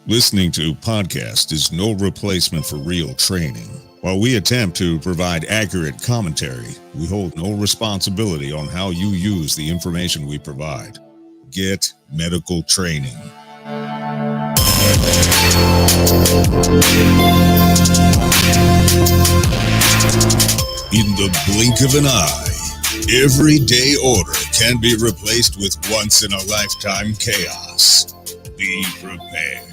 Listening to podcast is no replacement for real training. While we attempt to provide accurate commentary, we hold no responsibility on how you use the information we provide. Get medical training. In the blink of an eye, everyday order can be replaced with once-in-a-lifetime chaos. Be prepared.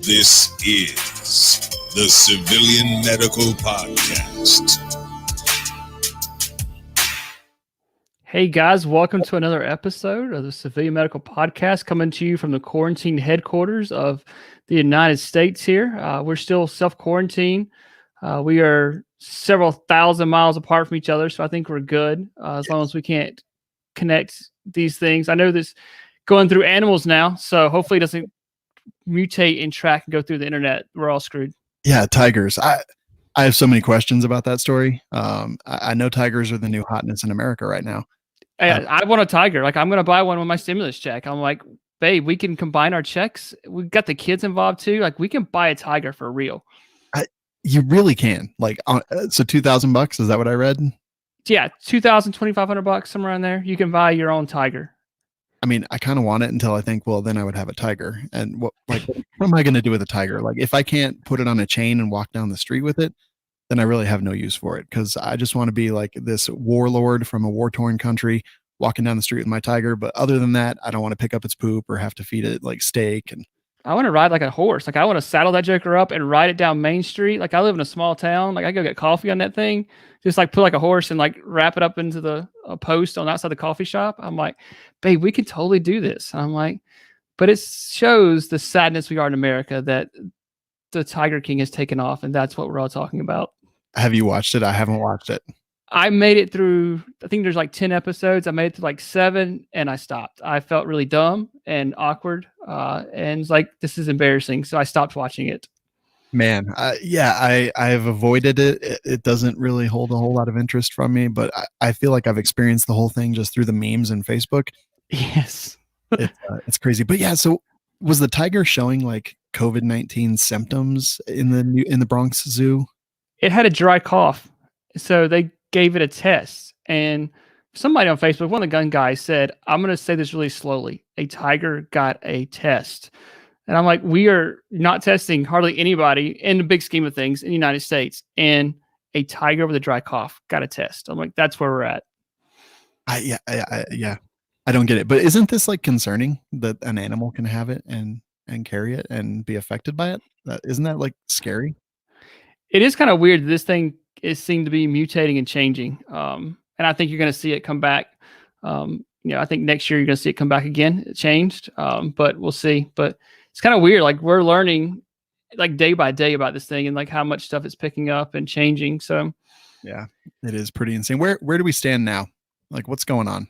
This is the Civilian Medical Podcast. Hey guys, welcome to another episode of the Civilian Medical Podcast, coming to you from the quarantine headquarters of the United States here. We're still self-quarantine. We are several thousand miles apart from each other, so I think we're good as long as we can't connect these things. I know this going through animals now, so hopefully it doesn't mutate and track and go through the internet. We're all screwed. Yeah, tigers. I have so many questions about that story. I know tigers are the new hotness in America right now. I want a tiger. Like, I'm going to buy one with my stimulus check. I'm like, babe, we can combine our checks. We've got the kids involved too. Like, we can buy a tiger for real. You really can. Like, so $2,000, is that what I read? Yeah, $2,000, $2,500, somewhere around there. You can buy your own tiger. I mean, I kind of want it until I think, well, then I would have a tiger. And what am I going to do with a tiger? Like, if I can't put it on a chain and walk down the street with it, then I really have no use for it. Because I just want to be like this warlord from a war-torn country walking down the street with my tiger. But other than that, I don't want to pick up its poop or have to feed it like steak. And I want to ride like a horse. Like, I want to saddle that joker up and ride it down Main Street. Like, I live in a small town. Like, I go get coffee on that thing. Just like put like a horse and like wrap it up into the post on outside the coffee shop. I'm like, babe, we can totally do this. I'm like, but it shows the sadness we are in America that the Tiger King has taken off, and that's what we're all talking about. Have you watched it? I haven't watched it. I made it through, I think there's like 10 episodes. I made it to like 7 and I stopped. I felt really dumb and awkward. And it's like, this is embarrassing. So I stopped watching it. Man, I've avoided it. It doesn't really hold a whole lot of interest from me, but I feel like I've experienced the whole thing just through the memes and Facebook. Yes. It's crazy. But yeah, so was the tiger showing like COVID-19 symptoms in the Bronx Zoo? It had a dry cough. So they gave it a test. And somebody on Facebook, one of the gun guys said, I'm going to say this really slowly. A tiger got a test. And I'm like, we are not testing hardly anybody in the big scheme of things in the United States. And a tiger with a dry cough got a test. I'm like, that's where we're at. Yeah. I don't get it. But isn't this like concerning that an animal can have it and carry it and be affected by it? Isn't that like scary? It is kind of weird. This thing is seemed to be mutating and changing. And I think you're going to see it come back. I think next year you're going to see it come back again. It changed, but we'll see. But it's kind of weird. Like, we're learning like day by day about this thing and like how much stuff it's picking up and changing. So yeah, it is pretty insane. Where do we stand now? Like, what's going on?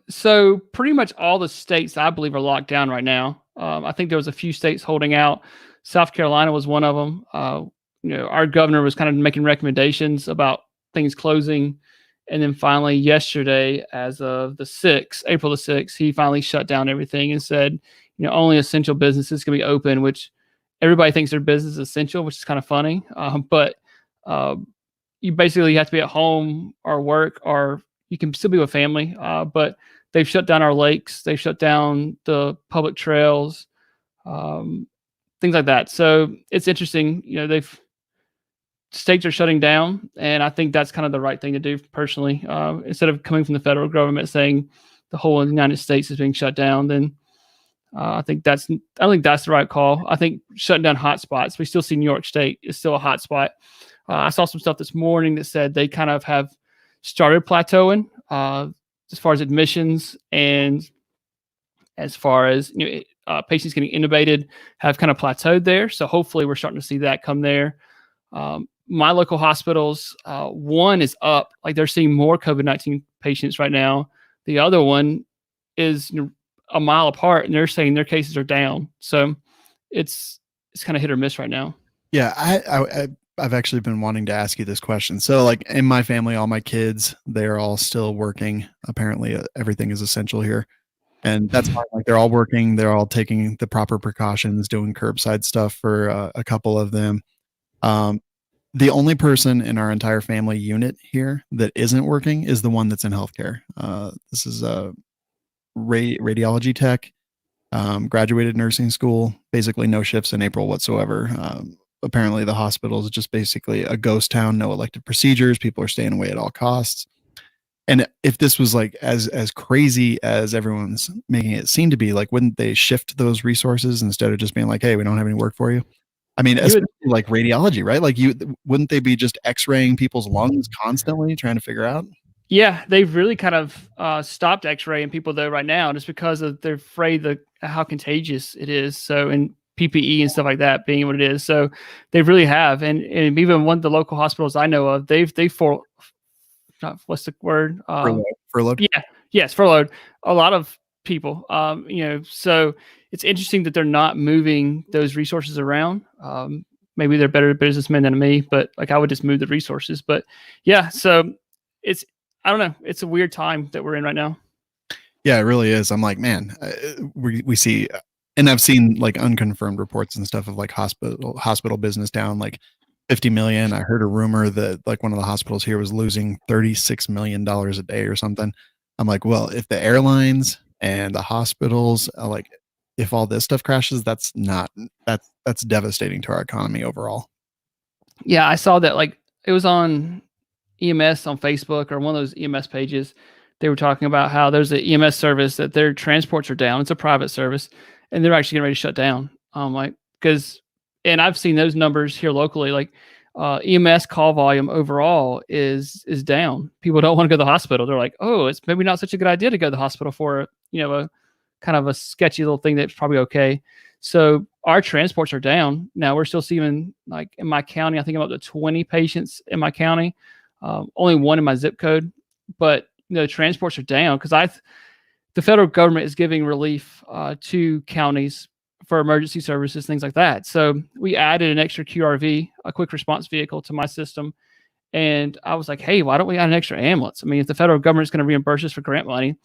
So pretty much all the states I believe are locked down right now. I think there was a few states holding out. South Carolina was one of them. Our governor was kind of making recommendations about things closing. And then finally yesterday, as of the 6th, April the 6th, he finally shut down everything and said, only essential businesses can be open, which everybody thinks their business is essential, which is kind of funny. But you basically have to be at home or work, or you can still be with family. But they've shut down our lakes. They've shut down the public trails, things like that. So it's interesting. States are shutting down, and I think that's kind of the right thing to do personally. Instead of coming from the federal government saying the whole United States is being shut down, then I think that's the right call. I think shutting down hotspots. We still see New York State is still a hotspot. I saw some stuff this morning that said they kind of have started plateauing as far as admissions and as far as patients getting intubated have kind of plateaued there. So hopefully we're starting to see that come there. My local hospitals, one is up, like they're seeing more COVID-19 patients right now. The other one is a mile apart, and they're saying their cases are down. So it's kind of hit or miss right now. Yeah, I've actually been wanting to ask you this question. So like in my family, all my kids, they're all still working. Apparently everything is essential here. And that's fine. Like they're all working, they're all taking the proper precautions, doing curbside stuff for a couple of them. The only person in our entire family unit here that isn't working is the one that's in healthcare. This is a radiology tech, graduated nursing school, basically no shifts in April whatsoever. Apparently the hospital is just basically a ghost town, no elective procedures. People are staying away at all costs. And if this was like as crazy as everyone's making it seem to be, like, wouldn't they shift those resources instead of just being like, hey, we don't have any work for you? I mean, especially like radiology, right? Like wouldn't they be just x-raying people's lungs constantly trying to figure out? Yeah, they've really kind of stopped x-raying people though right now, just because they're afraid of how contagious it is. So, and PPE and stuff like that being what it is. So they really have. And even one of the local hospitals I know of, what's the word? Furloughed. Yeah. Yes. Furloughed a lot of people, so it's interesting that they're not moving those resources around. Maybe they're better businessmen than me, but like I would just move the resources. But yeah, so I don't know. It's a weird time that we're in right now. Yeah, it really is. I'm like, man, we see, and I've seen like unconfirmed reports and stuff of like hospital business down like 50 million. I heard a rumor that like one of the hospitals here was losing $36 million a day or something. I'm like, well, if the airlines and the hospitals, like if all this stuff crashes, that's devastating to our economy overall. Yeah, I saw that, like it was on EMS on Facebook or one of those EMS pages. They were talking about how there's an EMS service that their transports are down. It's a private service, and they're actually getting ready to shut down. And I've seen those numbers here locally. Like EMS call volume overall is down. People don't want to go to the hospital. They're like, oh, it's maybe not such a good idea to go to the hospital for a kind of a sketchy little thing that's probably okay. So our transports are down. Now we're still seeing, like in my county, I think I'm up to 20 patients in my county. Only one in my zip code, but transports are down because the federal government is giving relief to counties for emergency services, things like that. So we added an extra QRV, a quick response vehicle, to my system. And I was like, hey, why don't we add an extra ambulance? I mean, if the federal government is going to reimburse us for grant money,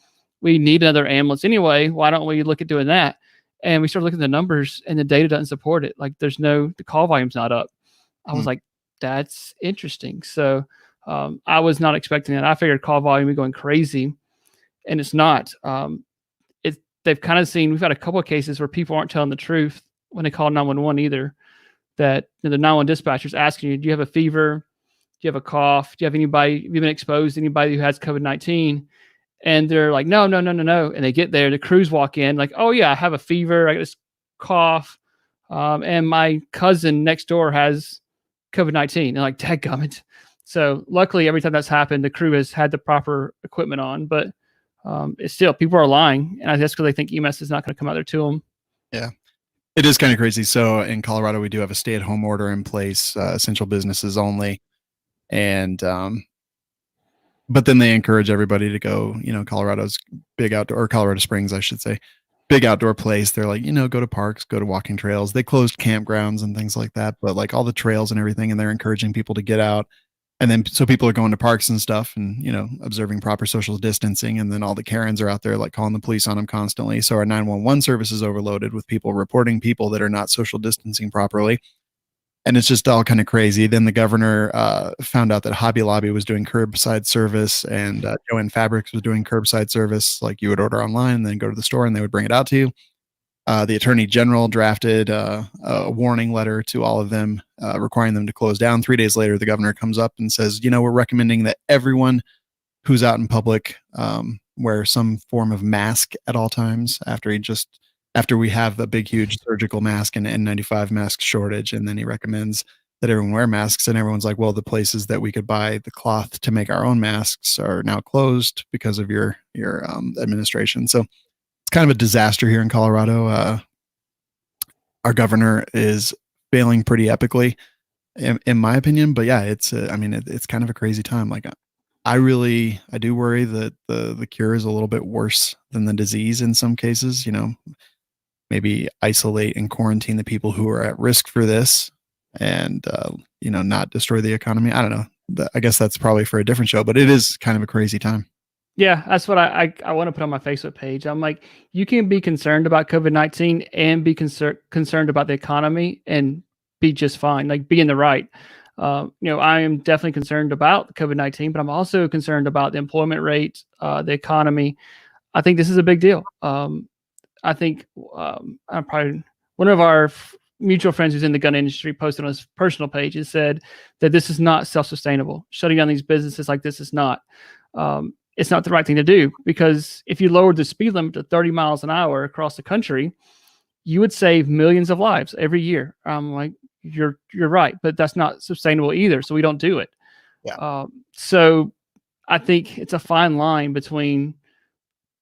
we need another ambulance anyway. Why don't we look at doing that? And we started looking at the numbers, and the data doesn't support it. Like the call volume's not up. I was like, that's interesting. So I was not expecting that. I figured call volume would be going crazy, and it's not. They've kind of seen, we've had a couple of cases where people aren't telling the truth when they call 911 either, that the 911 dispatcher's asking you, do you have a fever? Do you have a cough? Do you have anybody, have you been exposed to anybody who has COVID-19? And they're like, no. And they get there, the crews walk in like, oh yeah, I have a fever. I got this cough. And my cousin next door has COVID-19. And like, dadgummit. So luckily every time that's happened, the crew has had the proper equipment on, but it's still, people are lying. And I guess because they think EMS is not going to come out there to them. Yeah. It is kind of crazy. So in Colorado, we do have a stay-at-home order in place, essential businesses only. And but then they encourage everybody to go, Colorado's big outdoor, or Colorado Springs, I should say, big outdoor place. They're like, go to parks, go to walking trails. They closed campgrounds and things like that, but like all the trails and everything, and they're encouraging people to get out. And then, so people are going to parks and stuff and, observing proper social distancing. And then all the Karens are out there like calling the police on them constantly. So our 911 service is overloaded with people reporting people that are not social distancing properly. And it's just all kind of crazy. Then the governor found out that Hobby Lobby was doing curbside service, and Joann Fabrics was doing curbside service. Like you would order online and then go to the store and they would bring it out to you. The attorney general drafted a warning letter to all of them, requiring them to close down. 3 days later, the governor comes up and says, we're recommending that everyone who's out in public wear some form of mask at all times after we have a big, huge surgical mask and N95 mask shortage. And then he recommends that everyone wear masks, and everyone's like, well, the places that we could buy the cloth to make our own masks are now closed because of your administration. So it's kind of a disaster here in Colorado. Our governor is failing pretty epically, in my opinion. But yeah, it's kind of a crazy time. Like I do worry that the cure is a little bit worse than the disease in some cases. Maybe isolate and quarantine the people who are at risk for this, and not destroy the economy. I don't know. I guess that's probably for a different show, but it is kind of a crazy time. Yeah, that's what I want to put on my Facebook page. I'm like, you can be concerned about COVID-19 and be concerned about the economy and be just fine, like be in the right. I am definitely concerned about COVID-19, but I'm also concerned about the employment rate, the economy. I think this is a big deal. I think I'm probably one of our mutual friends who's in the gun industry posted on his personal page and said that this is not self-sustainable. Shutting down these businesses like this is not. It's not the right thing to do, because if you lowered the speed limit to 30 miles an hour across the country, you would save millions of lives every year. I'm like, you're right, but that's not sustainable either. So we don't do it. Yeah. So I think it's a fine line between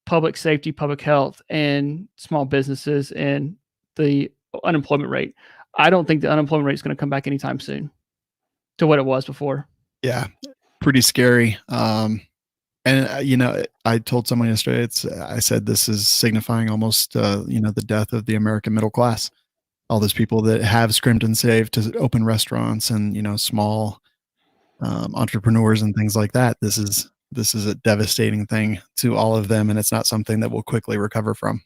public safety, public health, and small businesses and the unemployment rate. I don't think the unemployment rate is going to come back anytime soon to what it was before. Yeah, pretty scary. And I told someone yesterday, I said this is signifying almost the death of the American middle class. All those people that have scrimped and saved to open restaurants and small entrepreneurs and things like that. This is a devastating thing to all of them, and it's not something that we'll quickly recover from.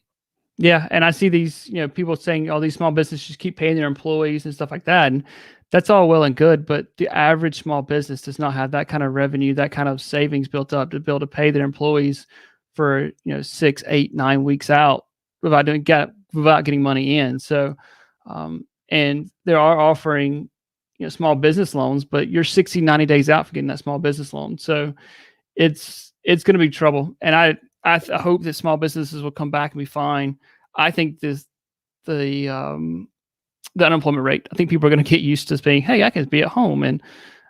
Yeah, and I see these, people saying all these small businesses keep paying their employees and stuff like that, and that's all well and good, but the average small business does not have that kind of revenue, that kind of savings built up to be able to pay their employees for 6, 8, 9 weeks out without getting money in. So, and they are offering small business loans, but you're 60, 90 days out for getting that small business loan. So it's going to be trouble, and I hope that small businesses will come back and be fine. I think the unemployment rate, I think people are going to get used to being, hey, I can be at home and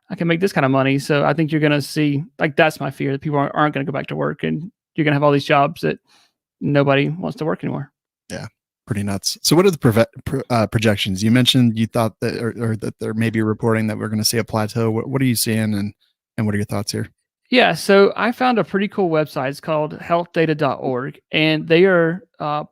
I can make this kind of money. So I think you're going to see, like, that's my fear, that people aren't going to go back to work, and you're going to have all these jobs that nobody wants to work anymore. Yeah, pretty nuts. So what are the projections? You mentioned you thought that, or that there may be reporting that we're going to see a plateau. What are you seeing, and what are your thoughts here? Yeah, so I found a pretty cool website. It's called healthdata.org, and they are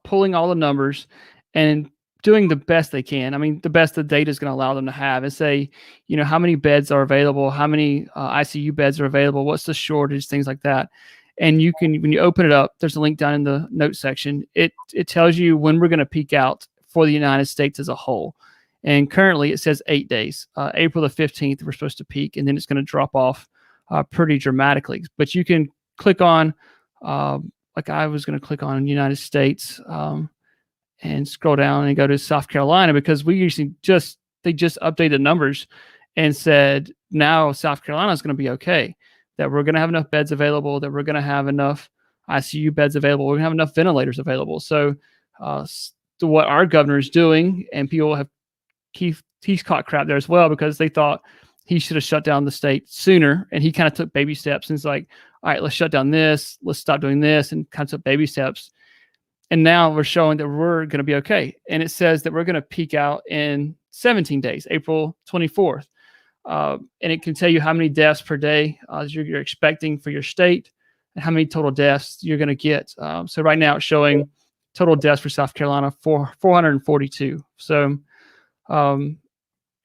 pulling all the numbers and doing the best they can. I mean, the best the data is going to allow them to have, and say, how many beds are available, how many ICU beds are available, what's the shortage, things like that. And you can, when you open it up, there's a link down in the notes section. It tells you when we're going to peak out for the United States as a whole. And currently it says 8 days. April the 15th, we're supposed to peak, and then it's going to drop off pretty dramatically. But you can click on, like I was going to click on United States and scroll down and go to South Carolina, because we usually they just updated numbers and said now South Carolina is going to be okay, that we're going to have enough beds available, that we're going to have enough ICU beds available, we're going to have enough ventilators available. So what our governor is doing, and people have, he's caught crap there as well, because they thought he should have shut down the state sooner, and he kind of took baby steps, and it's like, all right, let's shut down this, let's stop doing this, and kind of took baby steps. And now we're showing that we're going to be okay. And it says that we're going to peak out in 17 days, April 24th. And it can tell you how many deaths per day you're expecting for your state, and how many total deaths you're going to get. So right now it's showing total deaths for South Carolina for 442. So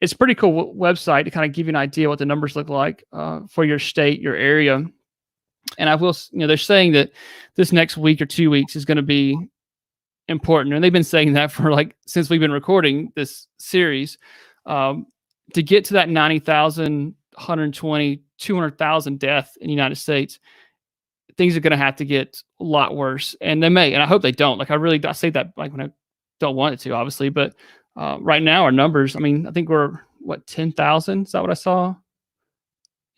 it's a pretty cool website to kind of give you an idea what the numbers look like for your state, your area. And I will, they're saying that this next week or 2 weeks is going to be important. And they've been saying that for since we've been recording this series, to get to that 90,000, 120, 200,000 death in the United States, things are going to have to get a lot worse. And they may, and I hope they don't. I say that when I don't want it to, obviously, but right now our numbers, I think we're 10,000. Is that what I saw in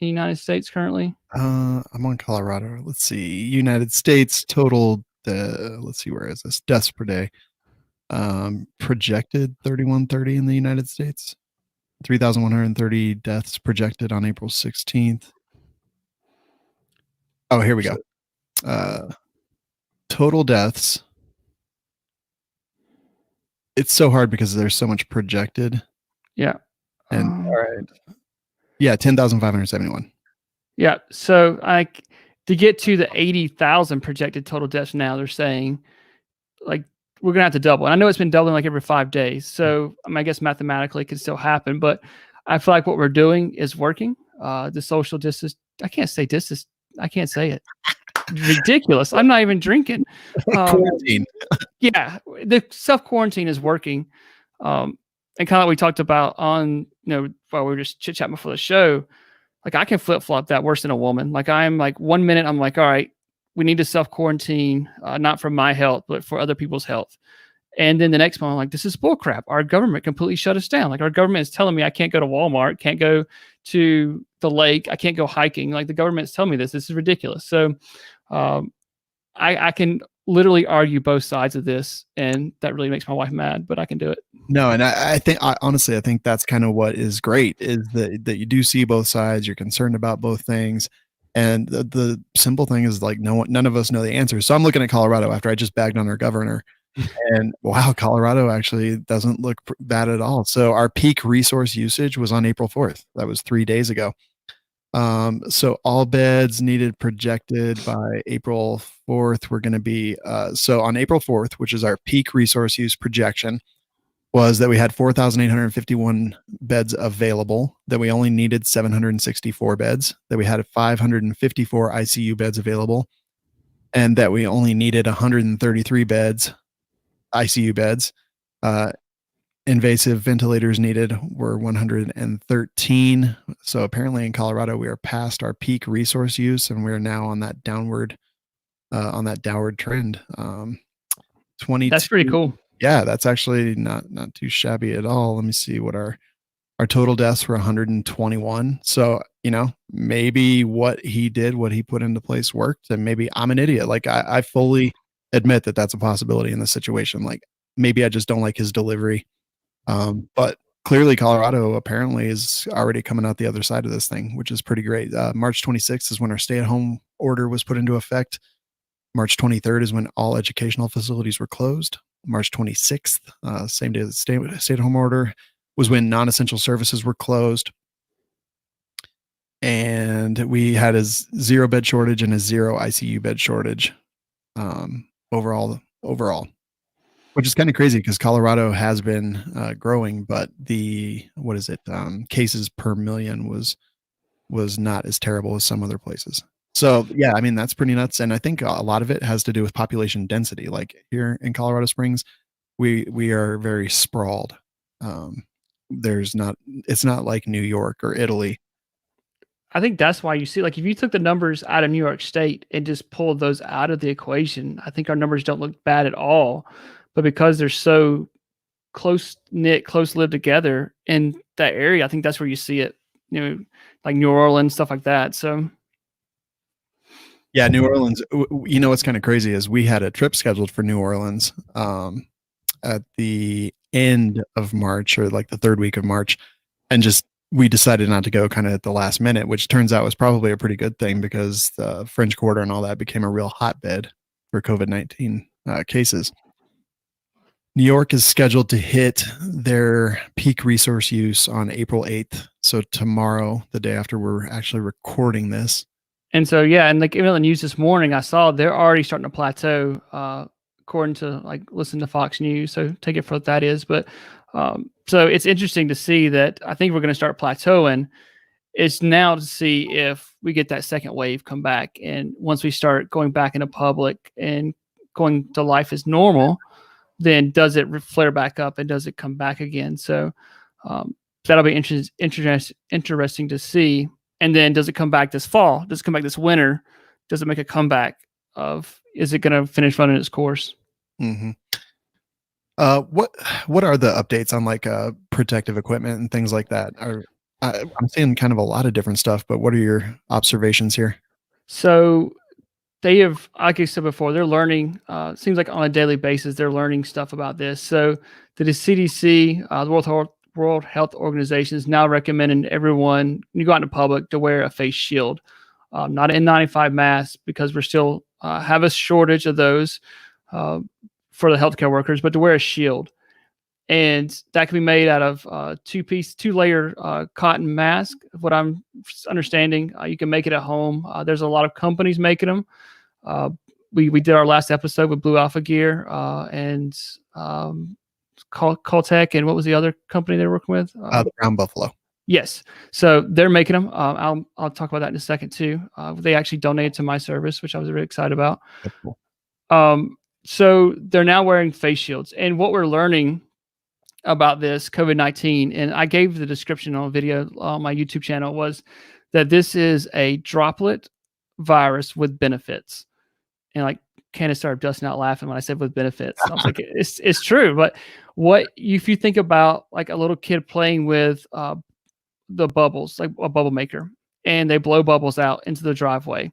the United States currently? I'm on Colorado. Let's see. United States total, let's see, where is this? Deaths per day. Projected 3,130 in the United States. 3,130 deaths projected on April 16th. Oh, here we go. Total deaths. It's so hard because there's so much projected. Yeah. And all right. Yeah, 10,571. Yeah. So to get to the 80,000 projected total deaths now, they're saying we're going to have to double. And I know it's been doubling every 5 days. So I guess mathematically it can still happen, but I feel like what we're doing is working. The social distance, I can't say it. ridiculous. I'm not even drinking. Quarantine. Yeah, the self-quarantine is working. And kind of like we talked about on, while we were just chit-chatting before the show, like I can flip-flop that worse than a woman. Like I'm like 1 minute, I'm like, all right, we need to self-quarantine, not for my health, but for other people's health. And then the next moment, I'm like, this is bullcrap. Our government completely shut us down. Like our government is telling me I can't go to Walmart, can't go to the lake, I can't go hiking. Like the government's telling me this. This is ridiculous. So I can literally argue both sides of this, and that really makes my wife mad, but I can do it. No, and I think honestly, I think that's kind of what is great is that you do see both sides. You're concerned about both things. And the simple thing is like none of us know the answers. So I'm looking at Colorado after I just bagged on our governor. And wow, Colorado actually doesn't look bad at all. So our peak resource usage was on April 4th. That was 3 days ago. So all beds needed projected by April 4th were going to be, so on April 4th, which is our peak resource use projection, was that we had 4,851 beds available, that we only needed 764 beds, that we had 554 ICU beds available, and that we only needed 133 beds, ICU beds. Invasive ventilators needed were 113. So apparently in Colorado, we are past our peak resource use, and we're now on that downward trend. 22. That's pretty cool. Yeah, that's actually not too shabby at all. Let me see what our total deaths were 121. So, maybe what he put into place worked, and maybe I'm an idiot. Like I fully admit that that's a possibility in this situation. Like maybe I just don't like his delivery. But clearly Colorado apparently is already coming out the other side of this thing, which is pretty great. March 26th is when our stay-at-home order was put into effect. March 23rd is when all educational facilities were closed. March 26th, same day the stay-at-home order, was when non-essential services were closed. And we had a 0 bed shortage and a 0 ICU bed shortage overall, which is kind of crazy because Colorado has been growing, but cases per million was not as terrible as some other places. So yeah, I mean, that's pretty nuts. And I think a lot of it has to do with population density. Like here in Colorado Springs, we are very sprawled. It's not like New York or Italy. I think that's why you see, like, if you took the numbers out of New York State and just pulled those out of the equation, I think our numbers don't look bad at all. But because they're so close-knit, close-lived together in that area, I think that's where you see it, like New Orleans, stuff like that. So yeah, New Orleans, what's kind of crazy is we had a trip scheduled for New Orleans at the end of March, or like the third week of March, and we decided not to go kind of at the last minute, which turns out was probably a pretty good thing because the French Quarter and all that became a real hotbed for COVID-19 cases. New York is scheduled to hit their peak resource use on April 8th. So tomorrow, the day after we're actually recording this. And so, yeah, and like even on the news this morning, I saw they're already starting to plateau, according to listen to Fox News. So take it for what that is. But so it's interesting to see that I think we're going to start plateauing. It's now to see if we get that second wave come back. And once we start going back into public and going to life as normal, then does it flare back up and does it come back again? So that'll be interesting to see. And then does it come back this fall? Does it come back this winter? Does it make a comeback is it going to finish running its course? Mm-hmm. What are the updates on protective equipment and things like that? I'm seeing kind of a lot of different stuff, but what are your observations here? So they have, like I said before, they're learning, it seems like on a daily basis, they're learning stuff about this. So the CDC, the World Health Organization, is now recommending everyone, when you go out into public, to wear a face shield, not an N95 mask, because we're still have a shortage of those for the healthcare workers, but to wear a shield. And that can be made out of two-layer cotton mask. What I'm understanding, you can make it at home. There's a lot of companies making them. We did our last episode with Blue Alpha Gear and Caltech, and what was the other company they were working with? The Brown Buffalo. Yes. So they're making them. I'll talk about that in a second too. They actually donated to my service, which I was really excited about. That's cool. So they're now wearing face shields. And what we're learning about this COVID-19, and I gave the description on a video on my YouTube channel, was that this is a droplet virus with benefits. And like Candace started busting out laughing when I said with benefits. I was like, it's true. But if you think about like a little kid playing with the bubbles, like a bubble maker, and they blow bubbles out into the driveway,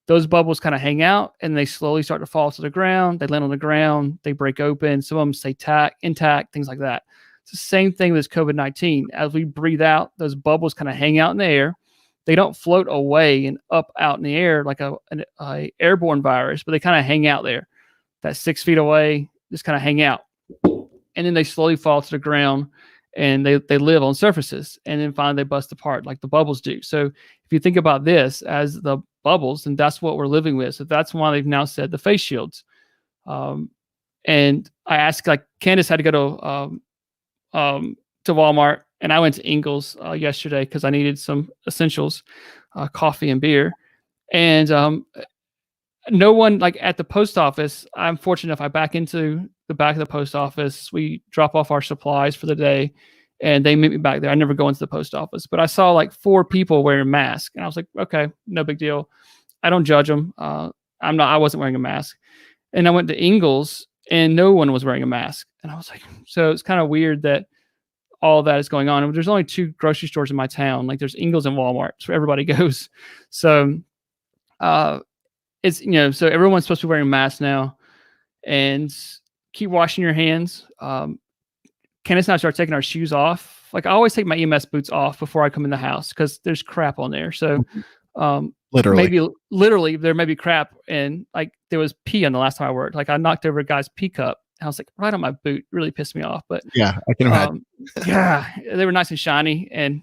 those bubbles kind of hang out and they slowly start to fall to the ground. They land on the ground, they break open. Some of them stay intact, things like that. It's the same thing with COVID-19. As we breathe out, those bubbles kind of hang out in the air. They don't float away and up out in the air like a airborne virus, but they kind of hang out there. That 6 feet away, just kind of hang out. And then they slowly fall to the ground and they live on surfaces. And then finally they bust apart like the bubbles do. So if you think about this as the bubbles, and that's what we're living with. So that's why they've now said the face shields. And I asked, like Candace had to go to Walmart, and I went to Ingles yesterday because I needed some essentials, coffee and beer. And no one, like at the post office, I'm fortunate enough, I back into the back of the post office. We drop off our supplies for the day and they meet me back there. I never go into the post office, but I saw like 4 people wearing masks and I was like, okay, no big deal. I don't judge them. I wasn't wearing a mask. And I went to Ingles and no one was wearing a mask. And I was like, so it's kind of weird that all that is going on. And there's only 2 grocery stores in my town. Like there's Ingles and Walmart. So everybody goes. So, it's, so everyone's supposed to be wearing masks now, and keep washing your hands. Candace and I start taking our shoes off. Like I always take my EMS boots off before I come in the house because there's crap on there. So literally there may be crap, and like there was pee on the last time I worked. Like I knocked over a guy's pee cup. I was like right on my boot. Really pissed me off. But yeah, I can imagine. Yeah, they were nice and shiny and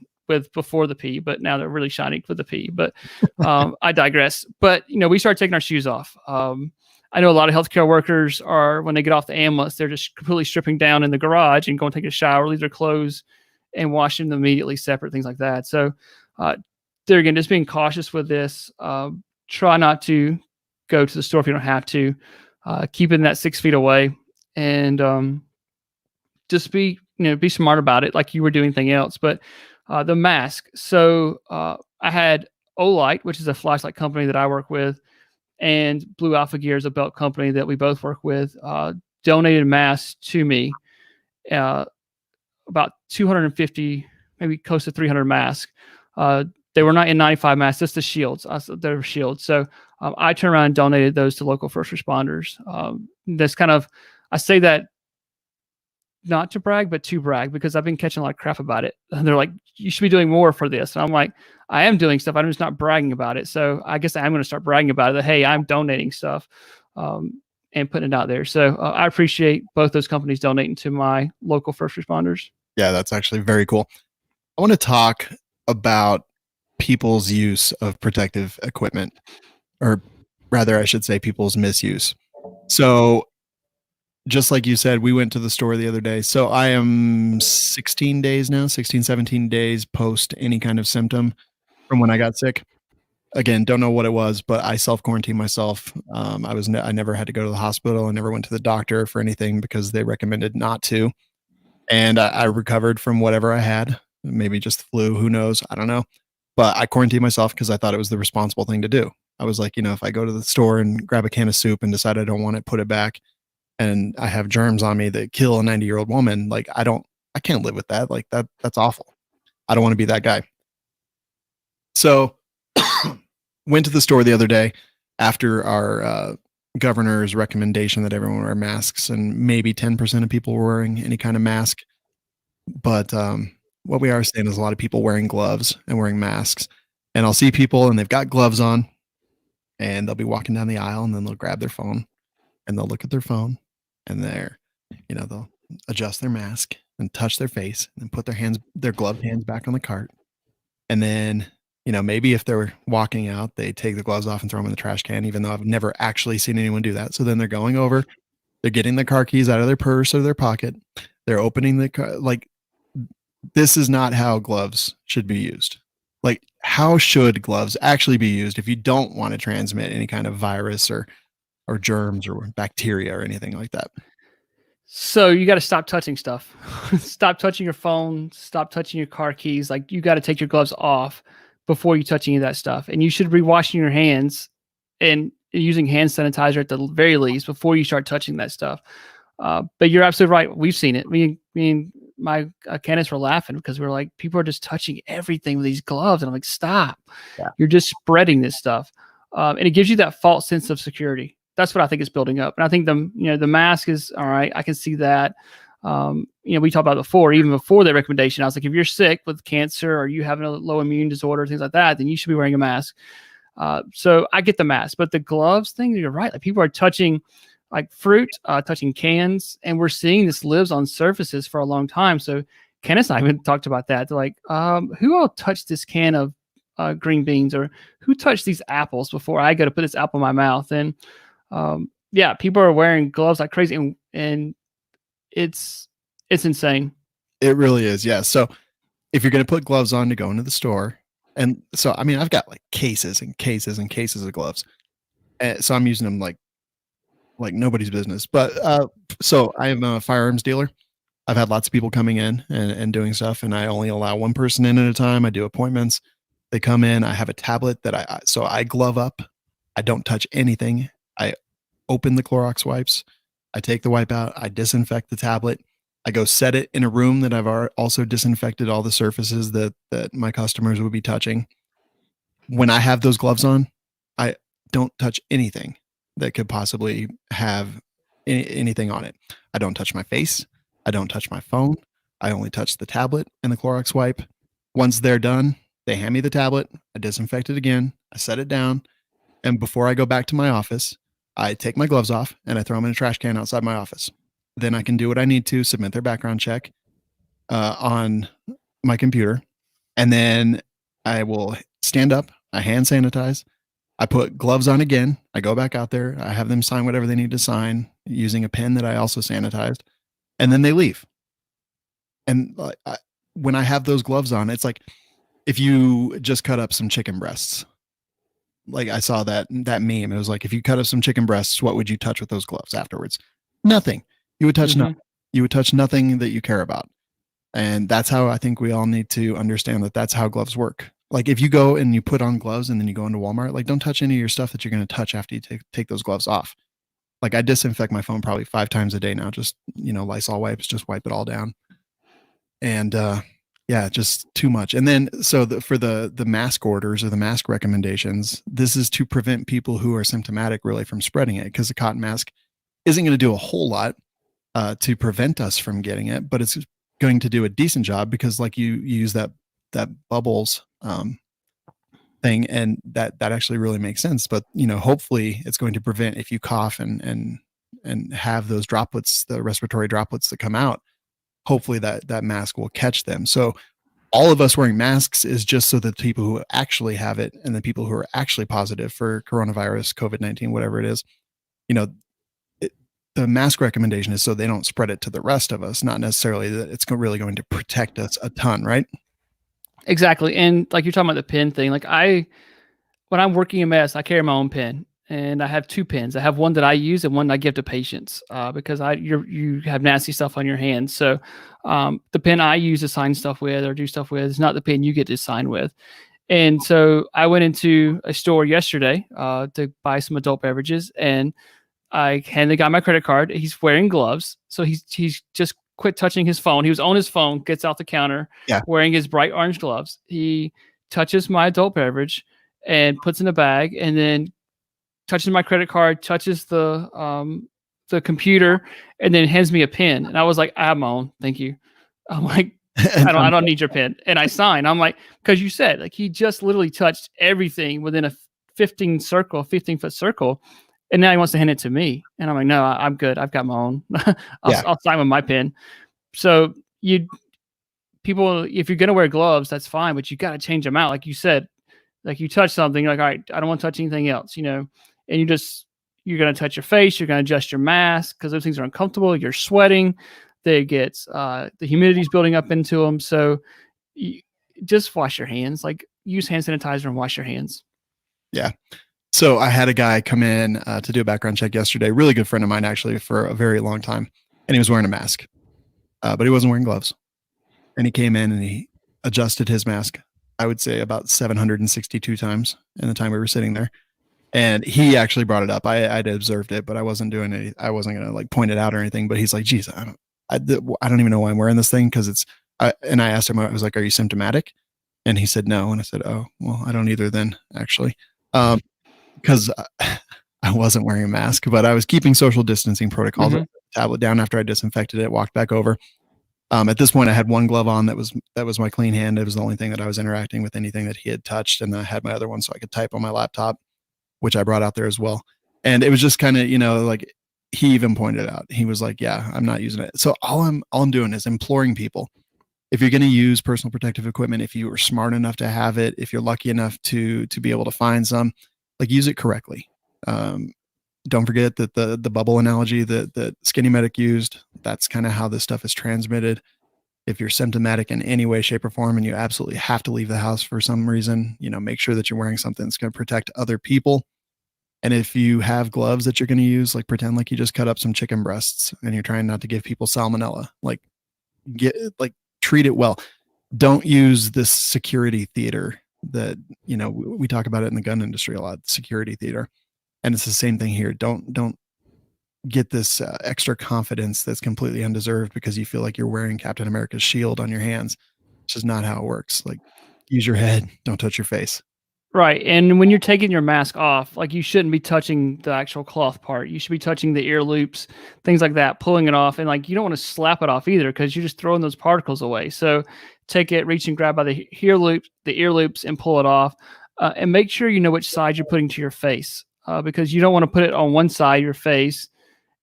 before the pee, but now they're really shiny with the pee. But I digress. But we started taking our shoes off. I know a lot of healthcare workers are, when they get off the ambulance, they're just completely stripping down in the garage and going to take a shower, leave their clothes, and washing them immediately separate, things like that. So there again, just being cautious with this. Try not to go to the store if you don't have to. Keep it that 6 feet away, and just be smart about it, like you were doing anything else. But the mask. So I had Olight, which is a flashlight company that I work with, and Blue Alpha Gear is a belt company that we both work with, donated masks to me, about 250, maybe close to 300 masks. They were not N95 masks, just the shields. They were shields. So I turned around and donated those to local first responders. That's kind of, I say that not to brag, but to brag, because I've been catching a lot of crap about it. And they're like, you should be doing more for this. And I'm like, I am doing stuff. I'm just not bragging about it. So I guess I'm going to start bragging about it. That, hey, I'm donating stuff and putting it out there. So I appreciate both those companies donating to my local first responders. Yeah, that's actually very cool. I want to talk about people's use of protective equipment, or rather, I should say people's misuse. So just like you said, we went to the store the other day. So I am 16 days now, 16, 17 days post any kind of symptom from when I got sick. Again, don't know what it was, but I self-quarantined myself. I never had to go to the hospital. I never went to the doctor for anything because they recommended not to. And I recovered from whatever I had, maybe just the flu, who knows? I don't know. But I quarantined myself because I thought it was the responsible thing to do. I was like, if I go to the store and grab a can of soup and decide I don't want it, put it back, and I have germs on me that kill a 90-year-old woman, like I can't live with that. Like that's awful. I don't want to be that guy. So went to the store the other day after our governor's recommendation that everyone wear masks, and maybe 10% of people were wearing any kind of mask. But what we are seeing is a lot of people wearing gloves and wearing masks. And I'll see people and they've got gloves on and they'll be walking down the aisle and then they'll grab their phone and they'll look at their phone and they'll adjust their mask and touch their face and put their gloved hands back on the cart. And then, maybe if they're walking out, they take the gloves off and throw them in the trash can, even though I've never actually seen anyone do that. So then they're going over, they're getting the car keys out of their purse or their pocket. They're opening the car. Like this is not how gloves should be used. Like, how should gloves actually be used if you don't want to transmit any kind of virus or germs or bacteria or anything like that? So you got to stop touching stuff. Stop touching your phone. Stop touching your car keys. Like, you got to take your gloves off before you touch any of that stuff. And you should be washing your hands and using hand sanitizer at the very least before you start touching that stuff. But you're absolutely right. We've seen it. Me and my Candace were laughing because we were like, people are just touching everything with these gloves. And I'm like, stop. Yeah. You're just spreading this stuff. And it gives you that false sense of security. That's what I think is building up. And I think the mask is all right. I can see that. We talked about before, even before the recommendation, I was like, if you're sick with cancer or you have a low immune disorder, things like that, then you should be wearing a mask. So I get the mask, but the gloves thing, you're right. Like, people are touching like fruit, touching cans, and we're seeing this lives on surfaces for a long time. So Kenneth and I even talked about that. They're like, who all touched this can of green beans, or who touched these apples before I go to put this apple in my mouth? And yeah, people are wearing gloves like crazy, and it's insane. It really is. Yeah. So if you're going to put gloves on to go into the store, and so, I mean, I've got like cases and cases and cases of gloves. So I'm using them like nobody's business. But so I am a firearms dealer. I've had lots of people coming in and doing stuff, and I only allow one person in at a time. I do appointments. They come in. I have a tablet that I glove up. I don't touch anything. I open the Clorox wipes. I take the wipe out. I disinfect the tablet. I go set it in a room that I've also disinfected all the surfaces that my customers would be touching. When I have those gloves on, I don't touch anything that could possibly have anything on it. I don't touch my face. I don't touch my phone. I only touch the tablet and the Clorox wipe. Once they're done, they hand me the tablet. I disinfect it again. I set it down. And before I go back to my office, I take my gloves off and I throw them in a trash can outside my office. Then I can do what I need to, submit their background check on my computer. And then I will stand up, I hand sanitize, I put gloves on again. I go back out there. I have them sign whatever they need to sign using a pen that I also sanitized. And then they leave. And when I have those gloves on, it's like if you just cut up some chicken breasts. Like, I saw that meme. It was like, if you cut up some chicken breasts, what would you touch with those gloves afterwards? Nothing. You would touch nothing. You would touch nothing that you care about. And that's how I think we all need to understand that that's how gloves work. Like, if you go and you put on gloves and then you go into Walmart, like, don't touch any of your stuff that you're going to touch after you take those gloves off. Like, I disinfect my phone probably 5 times a day now. Just, Lysol wipes, just wipe it all down. And yeah, just too much. And then, so for the mask orders or the mask recommendations, this is to prevent people who are symptomatic really from spreading it, because the cotton mask isn't going to do a whole lot to prevent us from getting it, but it's going to do a decent job because, like, you use that bubbles thing, and that actually really makes sense. But hopefully it's going to prevent, if you cough and have those droplets, the respiratory droplets that come out, hopefully that mask will catch them. So all of us wearing masks is just so that people who actually have it and the people who are actually positive for coronavirus, COVID-19, whatever it is, the mask recommendation is so they don't spread it to the rest of us, not necessarily that it's really going to protect us a ton, right? Exactly. And like you're talking about the pen thing, like when I'm working in MS, I carry my own pen, and I have 2 pens. I have one that I use and one I give to patients because you have nasty stuff on your hands. So the pen I use to sign stuff with or do stuff with is not the pen you get to sign with. And so I went into a store yesterday to buy some adult beverages, and I handed the guy my credit card. He's wearing gloves, so he's just quit touching his phone. He was on his phone, gets off the counter, wearing his bright orange gloves. He touches my adult beverage and puts in a bag, and then touches my credit card, touches the computer, and then hands me a pen. And I was like, I have my own, thank you. I'm like, I don't need your pen. And I signed. I'm like, because you said, like, he just literally touched everything within a 15-foot circle. And now he wants to hand it to me. And I'm like, no, I'm good. I've got my own. I'll sign with my pen. So people, if you're going to wear gloves, that's fine, but you got to change them out. Like you said, like, you touch something, you're like, all right, I don't want to touch anything else, and you're going to touch your face. You're going to adjust your mask because those things are uncomfortable. You're sweating. they get the humidity's building up into them. So just wash your hands. Like use hand sanitizer and wash your hands. Yeah. So I had a guy come in to do a background check yesterday. Really good friend of mine, actually, for a very long time, and he was wearing a mask, but he wasn't wearing gloves. And he came in and he adjusted his mask, I would say about 762 times in the time we were sitting there. And he actually brought it up. I'd observed it, but I wasn't doing it. I wasn't going to like point it out or anything, but he's like, geez, I don't even know why I'm wearing this thing. Cause and I asked him, I was like, are you symptomatic? And he said, no. And I said, oh, well, I don't either then actually. Cause I wasn't wearing a mask, but I was keeping social distancing protocols. Mm-hmm. Tablet down after I disinfected it, walked back over. At this point I had one glove on. That was my clean hand. It was the only thing that I was interacting with anything that he had touched. And I had my other one so I could type on my laptop, which I brought out there as well. And it was just kind of, like he even pointed out, he was like, yeah, I'm not using it. So all I'm doing is imploring people, if you're going to use personal protective equipment, if you are smart enough to have it, if you're lucky enough to be able to find some, like use it correctly. Don't forget that the bubble analogy that Skinny Medic used, that's kind of how this stuff is transmitted. If you're symptomatic in any way, shape, or form, and you absolutely have to leave the house for some reason, make sure that you're wearing something that's going to protect other people. And if you have gloves that you're going to use, like pretend like you just cut up some chicken breasts and you're trying not to give people salmonella, treat it well. Don't use this security theater that, we talk about it in the gun industry a lot, security theater. And it's the same thing here. Don't get this extra confidence that's completely undeserved because you feel like you're wearing Captain America's shield on your hands. It's just not how it works. Like use your head, don't touch your face. Right. And when you're taking your mask off, like you shouldn't be touching the actual cloth part. You should be touching the ear loops, things like that, pulling it off. And like, you don't want to slap it off either because you're just throwing those particles away. So take it, reach and grab by the ear loops and pull it off. And make sure you know which side you're putting to your face because you don't want to put it on one side of your face.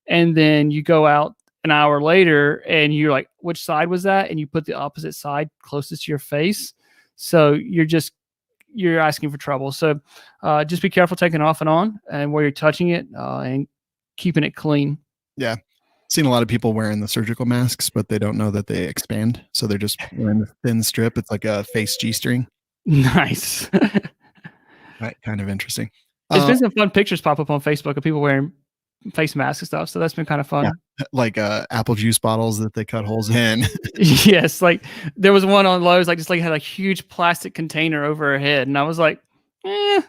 And then you go out an hour later and you're like, which side was that? And you put the opposite side closest to your face. So you're asking for trouble. So just be careful taking it off and on and where you're touching it and keeping it clean. Yeah. Seen a lot of people wearing the surgical masks, but they don't know that they expand. So they're just wearing the thin strip. It's like a face G-string. Nice. Right. Kind of interesting. There's been some fun pictures pop up on Facebook of people wearing face masks and stuff. So that's been kind of fun. Yeah. Like apple juice bottles that they cut holes in. Yes. Like there was one on Lowe's, like just like had a huge plastic container over her head. And I was like, I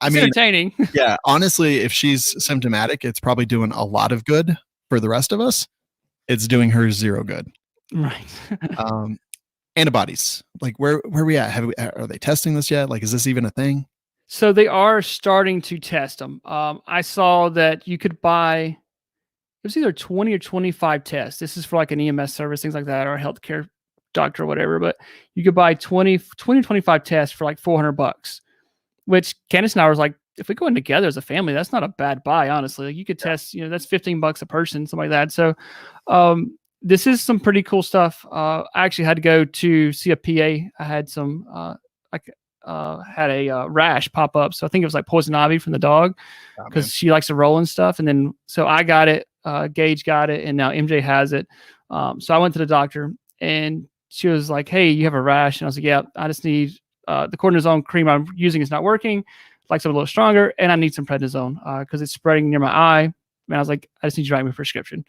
mean, entertaining. Yeah. Honestly, if she's symptomatic, it's probably doing a lot of good for the rest of us. It's doing her zero good. Right. Antibodies. Like where are we at? Are they testing this yet? Like, is this even a thing? So they are starting to test them. I saw that you could buy, it was either 20 or 25 tests. This is for like an EMS service, things like that, or a healthcare doctor or whatever. But you could buy 20 or 25 tests for like $400, which Candace and I was like, if we go in together as a family, that's not a bad buy, honestly. Like you could test, that's $15 a person, something like that. So this is some pretty cool stuff. I actually had to go to see a PA. I had some, had a rash pop up. So I think it was like poison ivy from the dog because she likes to roll and stuff. And then, so I got it, Gage got it, and now MJ has it. So I went to the doctor and she was like, hey, you have a rash. And I was like, yeah, I just need the cortisone cream I'm using is not working. Like something a little stronger. And I need some prednisone because it's spreading near my eye. And I was like, I just need you to write me a prescription.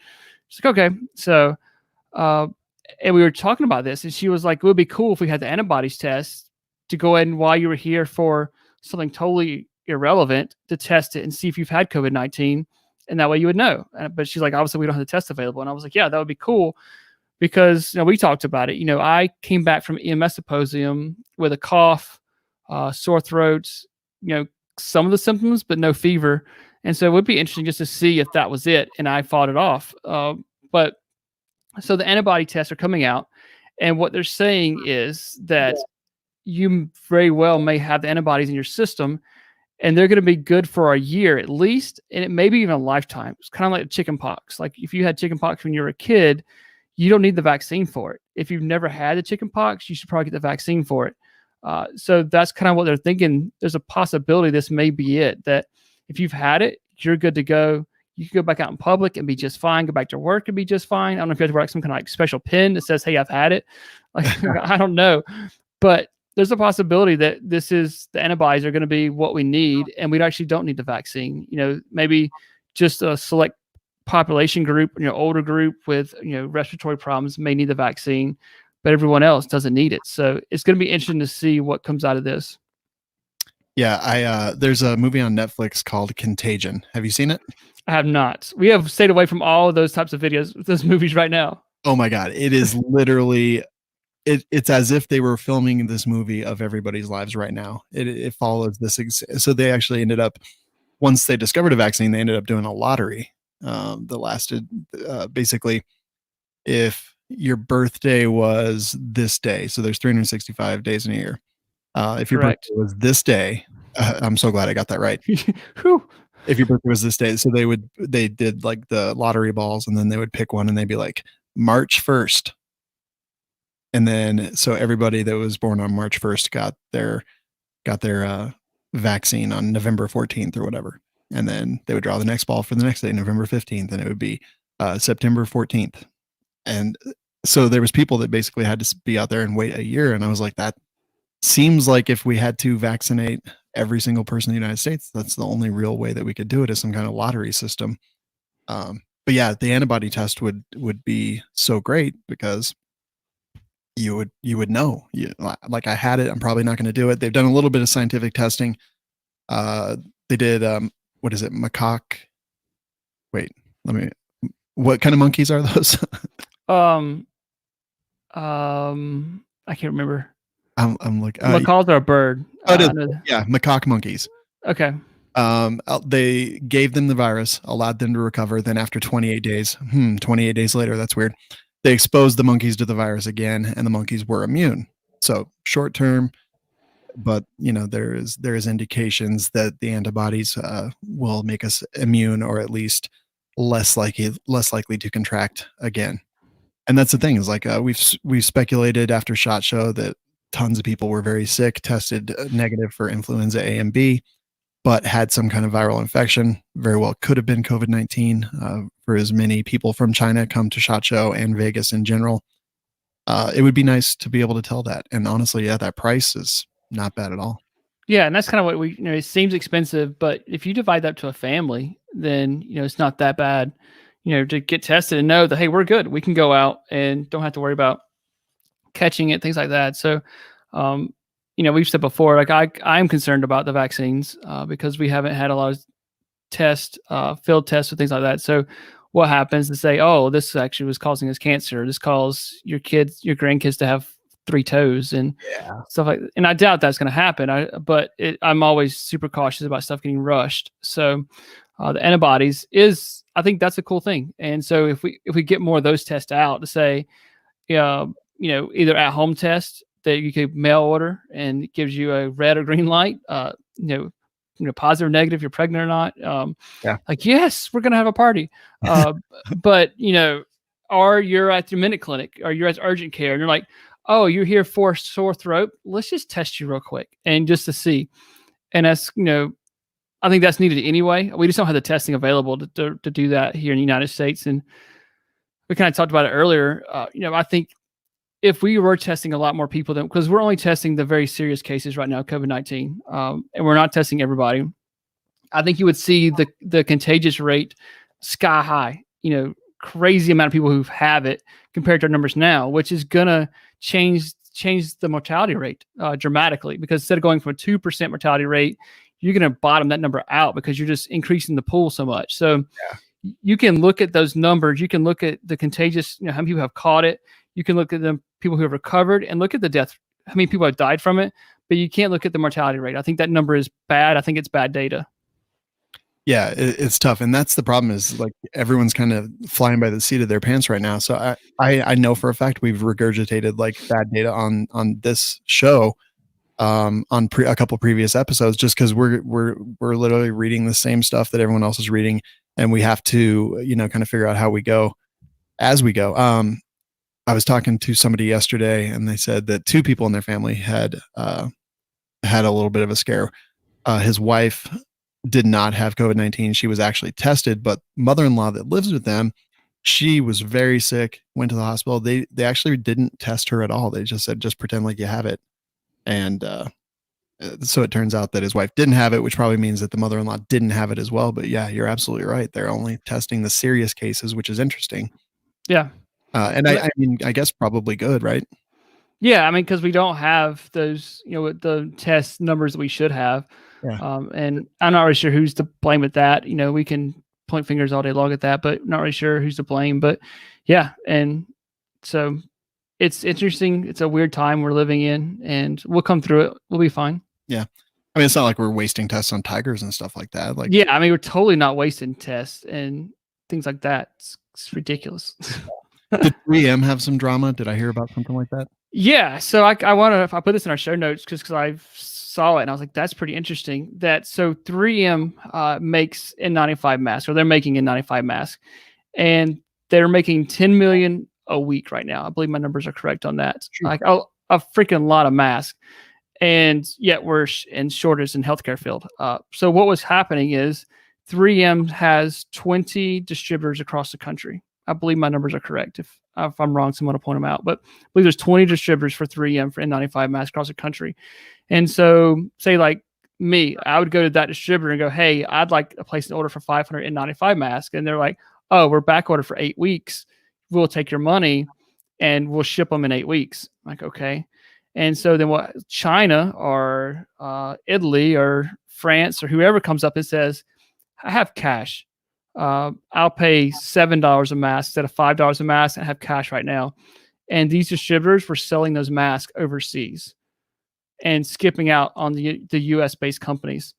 She's like, okay. So, and we were talking about this and she was like, it would be cool if we had the antibodies test to go ahead and while you were here for something totally irrelevant to test it and see if you've had COVID-19. And that way you would know. But she's like, obviously we don't have the test available. And I was like, yeah, that would be cool because, we talked about it. I came back from EMS symposium with a cough, sore throats, some of the symptoms, but no fever. And so it would be interesting just to see if that was it. And I fought it off. But so the antibody tests are coming out. And what they're saying is that you very well may have the antibodies in your system and they're going to be good for a year at least. And it may be even a lifetime. It's kind of like chicken pox. Like if you had chicken pox when you were a kid, you don't need the vaccine for it. If you've never had the chicken pox, you should probably get the vaccine for it. So that's kind of what they're thinking. There's a possibility this may be it, that if you've had it, you're good to go. You could go back out in public and be just fine. Go back to work and be just fine. I don't know if you have to wear like some kind of like special pin that says, "Hey, I've had it." Like I don't know, but there's a possibility that the antibodies are going to be what we need, and we actually don't need the vaccine. Maybe just a select population group, older group with respiratory problems may need the vaccine, but everyone else doesn't need it. So it's going to be interesting to see what comes out of this. Yeah, there's a movie on Netflix called Contagion. Have you seen it? I have not. We have stayed away from all of those types of videos, those movies right now. Oh my God. It is literally, it's as if they were filming this movie of everybody's lives right now. It follows this. So they actually ended up, once they discovered a vaccine, they ended up doing a lottery that lasted basically, if your birthday was this day, so there's 365 days in a year. If your birthday was this day, I'm so glad I got that right. If your birthday was this day, so they did like the lottery balls, and then they would pick one, and they'd be like March 1st, and then so everybody that was born on March 1st got their vaccine on November 14th or whatever, and then they would draw the next ball for the next day, November 15th, and it would be September 14th, and so there was people that basically had to be out there and wait a year, and I was like, that seems like if we had to vaccinate every single person in the United States, that's the only real way that we could do it, is some kind of lottery system. But yeah, the antibody test would be so great, because you would know, like, I had it, I'm probably not going to do it. They've done a little bit of scientific testing. They did, what is it? Macaque. Wait, what kind of monkeys are those? I can't remember. I'm like, macaws are a bird. Yeah, macaque monkeys. Okay. They gave them the virus, allowed them to recover. Then after 28 days, 28 days later, that's weird, they exposed the monkeys to the virus again, and the monkeys were immune. So short term, but there is indications that the antibodies will make us immune, or at least less likely to contract again. And that's the thing, is like we've speculated after SHOT Show that tons of people were very sick, tested negative for influenza A and B, but had some kind of viral infection. Very well could have been COVID-19 for as many people from China come to SHOT Show and Vegas in general. It would be nice to be able to tell that. And honestly, yeah, that price is not bad at all. Yeah, and that's kind of what we, it seems expensive, but if you divide that to a family, then, it's not that bad, to get tested and know that, hey, we're good. We can go out and don't have to worry about catching it, things like that. So, we've said before, like I'm concerned about the vaccines because we haven't had a lot of field tests or things like that. So what happens to say, oh, this actually was causing us cancer. This caused your grandkids to have 3 toes and stuff like that. And I doubt that's going to happen. But I'm always super cautious about stuff getting rushed. So the antibodies I think that's a cool thing. And so if we get more of those tests out to say, either at home test that you could mail order and it gives you a red or green light, positive or negative, you're pregnant or not. Like, yes, we're going to have a party. But, or you're at the minute clinic or you're at urgent care and you're like, oh, you're here for sore throat. Let's just test you real quick and just to see. And that's, I think that's needed anyway. We just don't have the testing available to do that here in the United States. And we kind of talked about it earlier. I think if we were testing a lot more people, because we're only testing the very serious cases right now, COVID-19, and we're not testing everybody, I think you would see the contagious rate sky high, crazy amount of people who have it compared to our numbers now, which is going to change the mortality rate dramatically, because instead of going from a 2% mortality rate, you're going to bottom that number out because you're just increasing the pool so much. So you can look at those numbers. You can look at the contagious, how many people have caught it. You can look at the people who have recovered and look at the death, how many people have died from it, but you can't look at the mortality rate. I think that number is bad. I think it's bad data. Yeah, it's tough. And that's the problem, is like everyone's kind of flying by the seat of their pants right now. So I know for a fact we've regurgitated like bad data on this show on a couple previous episodes, just because we're literally reading the same stuff that everyone else is reading, and we have to kind of figure out how we go as we go. I was talking to somebody yesterday, and they said that 2 people in their family had a little bit of a scare. His wife did not have COVID-19. She was actually tested, but mother-in-law that lives with them, she was very sick, went to the hospital. They actually didn't test her at all. They just said, just pretend like you have it. And so it turns out that his wife didn't have it, which probably means that the mother-in-law didn't have it as well. But yeah, you're absolutely right. They're only testing the serious cases, which is interesting. Yeah. And I mean, I guess probably good, right? Yeah, I mean, because we don't have those, the test numbers that we should have. Yeah. And I'm not really sure who's to blame with that. We can point fingers all day long at that, but not really sure who's to blame. But yeah, and so it's interesting. It's a weird time we're living in, and we'll come through it. We'll be fine. Yeah. I mean, it's not like we're wasting tests on tigers and stuff like that. Like, yeah, I mean, we're totally not wasting tests and things like that. It's ridiculous. Did 3M have some drama? Did I hear about something like that? Yeah, so I want to, if I put this in our show notes, because I saw it and I was like, that's pretty interesting. So 3M makes N95 masks, or they're making N95 masks, and they're making 10 million a week right now. I believe my numbers are correct on that. Sure. Like a freaking lot of masks, and yet we're in shortage in healthcare field. So what was happening is 3M has 20 distributors across the country. I believe my numbers are correct. If I'm wrong, someone will point them out. But I believe there's 20 distributors for 3M for N95 masks across the country. And so, say like me, I would go to that distributor and go, "Hey, I'd like to place an order for 500 N95 masks." And they're like, "Oh, we're back ordered for 8 weeks. We'll take your money and we'll ship them in 8 weeks." I'm like, okay. And so then what? China or Italy or France or whoever comes up and says, "I have cash. I'll pay $7 a mask instead of $5 a mask and have cash right now." And these distributors were selling those masks overseas and skipping out on the US based companies.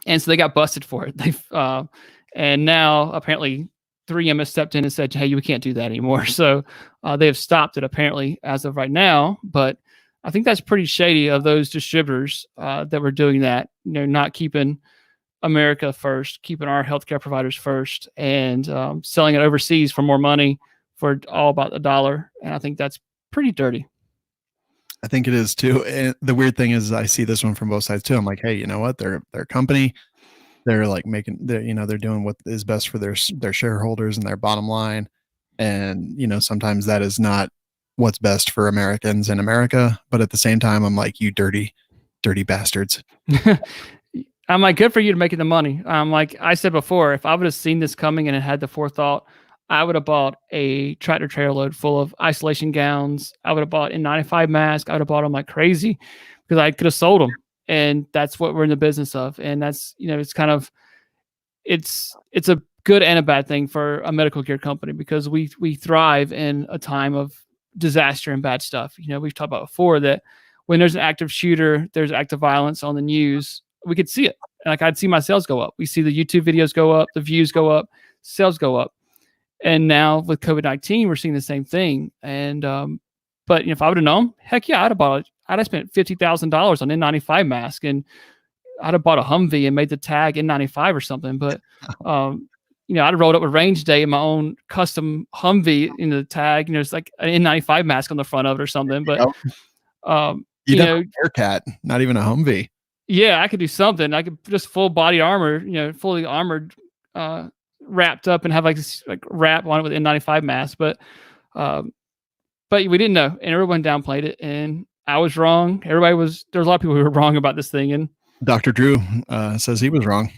And so they got busted for it. And now apparently 3M has stepped in and said, "Hey, we can't do that anymore." So they have stopped it apparently as of right now. But I think that's pretty shady of those distributors that were doing that, not keeping America first, keeping our healthcare providers first, and selling it overseas for more money for all about $1. And I think that's pretty dirty. I think it is too. And the weird thing is I see this one from both sides too. I'm like, hey, you know what? They're a company. They're like they're doing what is best for their shareholders and their bottom line. And, sometimes that is not what's best for Americans in America. But at the same time, I'm like, you dirty, dirty bastards. I'm like, good for you to making the money. Like I said before, if I would have seen this coming and had the forethought, I would have bought a tractor trailer load full of isolation gowns. I would have bought N95 masks. I would have bought them like crazy because I could have sold them. And that's what we're in the business of. And that's, it's kind of, it's a good and a bad thing for a medical gear company because we thrive in a time of disaster and bad stuff. We've talked about before that when there's an active shooter, there's active violence on the news, we could see it. Like I'd see my sales go up. We see the YouTube videos go up, the views go up, sales go up. And now with COVID-19, we're seeing the same thing. And, but if I would have known, heck yeah, I'd have bought it. I'd have spent $50,000 on N95 mask and I'd have bought a Humvee and made the tag N95 or something. But, I'd have rolled up with Range Day in my own custom Humvee in the tag, it's like an N95 mask on the front of it or something. But, you know, Bearcat, not even a Humvee. Yeah, I could do something. I could just full body armor, fully armored, wrapped up and have like this wrap on it with N95 mask. But we didn't know, and everyone downplayed it, and I was wrong. There was a lot of people who were wrong about this thing, and Dr. Drew says he was wrong,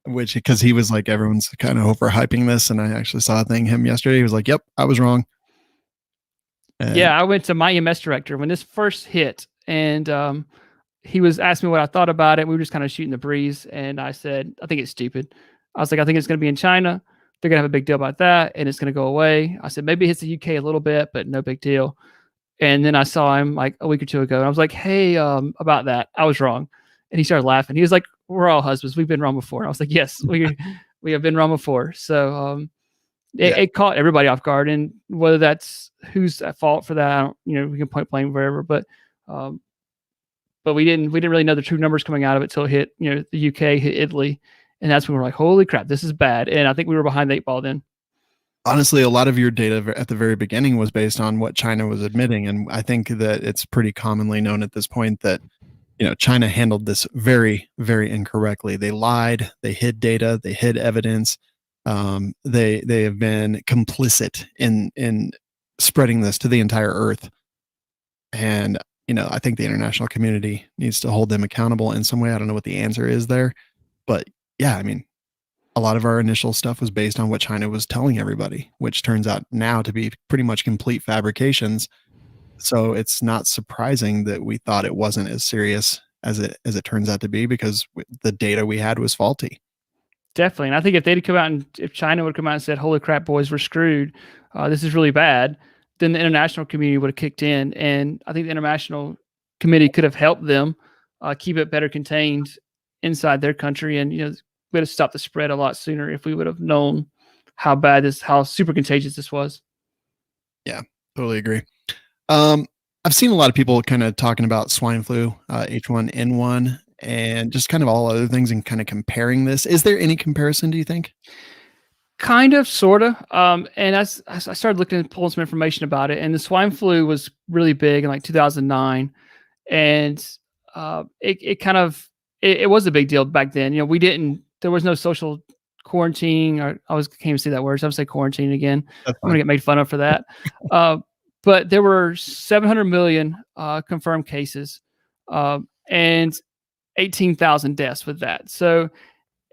because he was like, everyone's kind of overhyping this, and I actually saw a thing him yesterday. He was like, "Yep, I was wrong." And yeah, I went to my EMS director when this first hit, and he was asking me what I thought about it. We were just kind of shooting the breeze, and I said, "I think it's stupid." I was like, "I think it's going to be in China. They're going to have a big deal about that, and it's going to go away." I said, "Maybe it hits the UK a little bit, but no big deal." And then I saw him like a week or two ago, and I was like, "Hey, about that, I was wrong." And he started laughing. He was like, "We're all husbands. We've been wrong before." And I was like, "Yes, we have been wrong before." So it caught everybody off guard, and whether that's who's at fault for that, I don't, we can point blame wherever, but we didn't really know the true numbers coming out of it till it hit, the UK, hit Italy. And that's when we're like, holy crap, this is bad. And I think we were behind the 8 ball then. Honestly, a lot of your data at the very beginning was based on what China was admitting. And I think that it's pretty commonly known at this point that China handled this very, very incorrectly. They lied, they hid data, they hid evidence. They have been complicit in spreading this to the entire earth. And, I think the international community needs to hold them accountable in some way. I don't know what the answer is there, but yeah, I mean, a lot of our initial stuff was based on what China was telling everybody, which turns out now to be pretty much complete fabrications. So it's not surprising that we thought it wasn't as serious as it turns out to be, because the data we had was faulty. Definitely. And I think if they'd come out and if China would come out and said, holy crap, boys, we're screwed, this is really bad, then the international community would have kicked in. And I think the international committee could have helped them keep it better contained inside their country. And, we would have stopped the spread a lot sooner if we would have known how super contagious this was. Yeah, totally agree. I've seen a lot of people kind of talking about swine flu, H1N1, and just kind of all other things and kind of comparing this. Is there any comparison, do you think? Kind of, sort of. And I started looking and pulling some information about it, and the swine flu was really big in like 2009. And it was a big deal back then. There was no social quarantine, or I can't even say that word. So I'm say quarantine again. I'm going to get made fun of for that. But there were 700 million confirmed cases and 18,000 deaths with that. So,